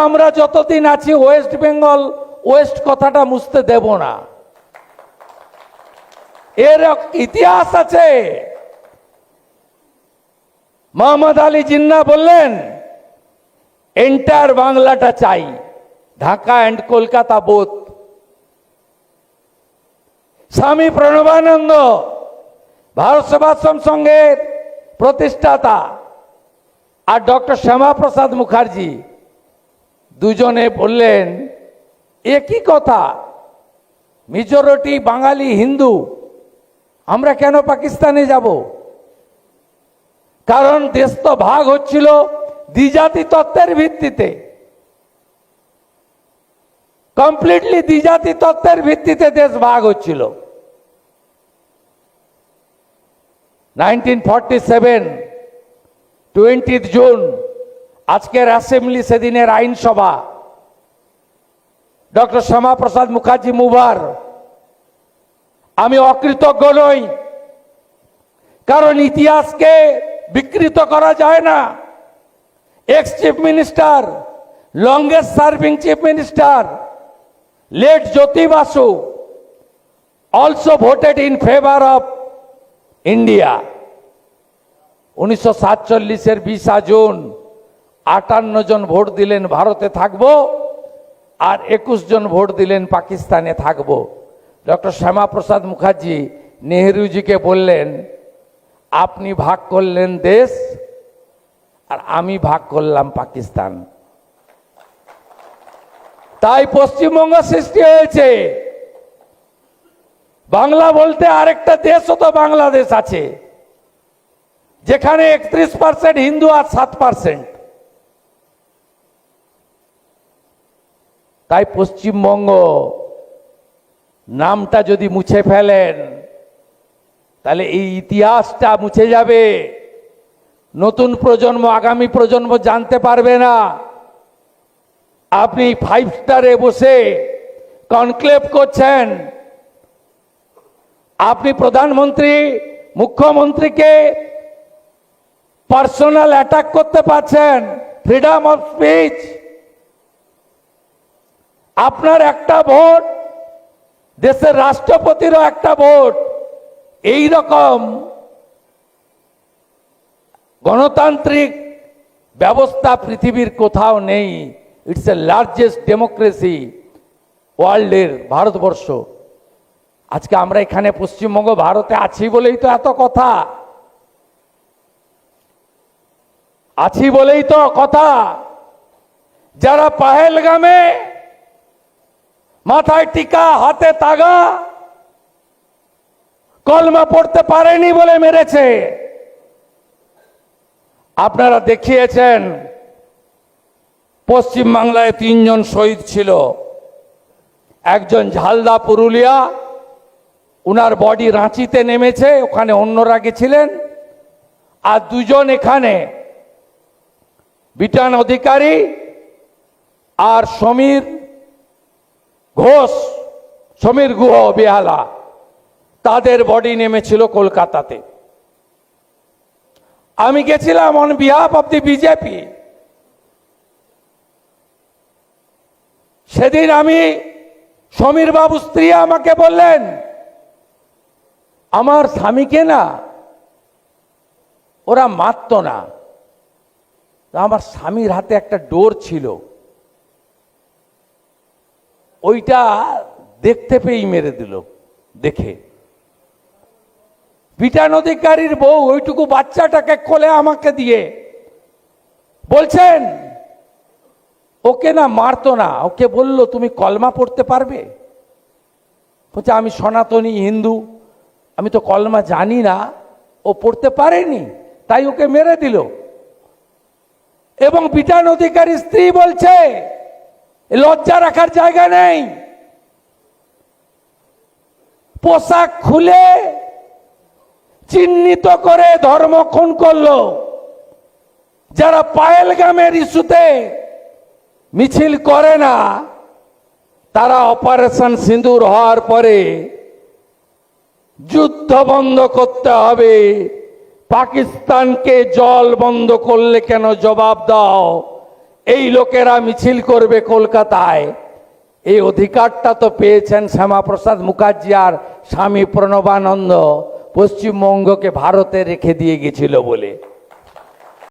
আমরা যতদিন আছি ওয়েস্ট বেঙ্গল ওয়েস্ট কথাটা মুছতে দেব না। এর ইতিহাস আছে। মোহাম্মদ আলী জিন্না বললেন এন্টায়ার বাংলাটা চাই, ঢাকা অ্যান্ড কলকাতা বোথ। স্বামী প্রণবানন্দ ভারত সেবাশ্রম সংঘের প্রতিষ্ঠাতা আর ডক্টর শ্যামাপ্রসাদ মুখার্জি দুজনে বললেন একই কথা, মেজরিটি বাঙালি হিন্দু, আমরা কেন পাকিস্তানে যাব? কারণ দেশ তো ভাগ হচ্ছিল দ্বিজাতি তত্ত্বের ভিত্তিতে, কমপ্লিটলি দ্বিজাতি তত্ত্বের ভিত্তিতে দেশ ভাগ হচ্ছিল। 1947 20 জুন আজকের অ্যাসেম্বলি, সেদিনের আইনসভা, ডক্টর শ্যামাপ্রসাদ মুখার্জি মুভার। আমি অকৃতজ্ঞ নই, কারণ ইতিহাসকে বিকৃত করা যায় না। X chief minister, longest serving chief minister, late Jyoti Basu also voted in favor of India. 1947 20 June 58 জন ভোট দিলেন ভারতে থাকবো, আর 21 জন ভোট দিলেন পাকিস্তানে থাকবো। ডক্টর শ্যামাপ্রসাদ মুখার্জি নেহরুজিকে বললেন আপনি ভাগ করলেন দেশ আর আমি ভাগ করলাম পাকিস্তান। তাই পশ্চিমবঙ্গ সৃষ্টি হয়েছে। বাংলা বলতে আরেকটা দেশও তো বাংলাদেশ আছে, যেখানে 31% হিন্দু আর 7%। তাই পশ্চিমবঙ্গ নামটা যদি মুছে ফেলেন তাহলে এই ইতিহাসটা মুছে যাবে। নতুন প্রজন্ম, আগামী প্রজন্ম জানতে পারবে না। আপনি 5 স্টারে বসে কনক্লেভ করছেন, আপনি প্রধানমন্ত্রী মুখ্যমন্ত্রীকে পার্সোনাল অ্যাটাক করতে পারছেন, ফ্রিডম অফ স্পিচ। আপনার একটা ভোট, দেশের রাষ্ট্রপতিরও একটা ভোট। এই রকম গণতান্ত্রিক ব্যবস্থা পৃথিবীর কোথাও নেই। ইটস এ লার্জেস্ট ডেমোক্রেসি ওয়ার্ল্ডের ভারতবর্ষ। আজকে আমরা এখানে পশ্চিমবঙ্গ ভারতে আছি বলেই তো এত কথা, আছি বলেই তো কথা। যারা পাহেলগামে মাথায় টিকা, হাতে তাগা, কলমা পড়তে পারেনি বলে মেরেছে। আপনারা দেখিয়েছেন পশ্চিমবাংলায় 3 জন শহীদ ছিল। একজন ঝালদা পুরুলিয়া, উনার বডি রাঁচিতে নেমেছে, ওখানে অন্যরা গেছিলেন। আর 2 জন এখানে, বিটান অধিকারী আর সমীর ঘোষ, সমীর গুহ বেহালা, তাদের বডি নেমেছিল কলকাতাতে। আমি গেছিলাম on behalf of the BJP. সেদিন আমি, সমীর বাবু স্ত্রী আমাকে বললেন আমার স্বামীকে না ওরা মারতো না, আমার স্বামীর হাতে একটা ডোর ছিল, ওইটা দেখতে পেয়েই মেরে দিল। দেখে বিটান অধিকারীর বউ ওইটুকু বাচ্চাটাকে কোলে আমাকে দিয়ে বলছেন ওকে না মারতো না, ওকে বলল তুমি কলমা পড়তে পারবে? বলছে আমি সনাতনী হিন্দু, আমি তো কলমা জানি না। ও পড়তে পারেনি, তাই ওকে মেরে দিল। এবং বিটান অধিকারী স্ত্রী বলছে লজ্জা রাখার জায়গা নেই, পোশাক খুলে চিহ্নিত করে ধর্ম খুন করলো। যারা পায়েলগামের ইস্যুতে মিছিল করে না, তারা অপারেশন সিঁদুর হওয়ার পরে যুদ্ধ বন্ধ করতে হবে, পাকিস্তানকে জল বন্ধ করলে কেন জবাব দাও, এই লোকেরা মিছিল করবে কলকাতায়, এই অধিকারটা তো পেয়েছেন শ্যামাপ্রসাদ মুখার্জি আর স্বামী প্রণবানন্দ পশ্চিমবঙ্গকে ভারতে রেখে দিয়ে গেছিল বলে।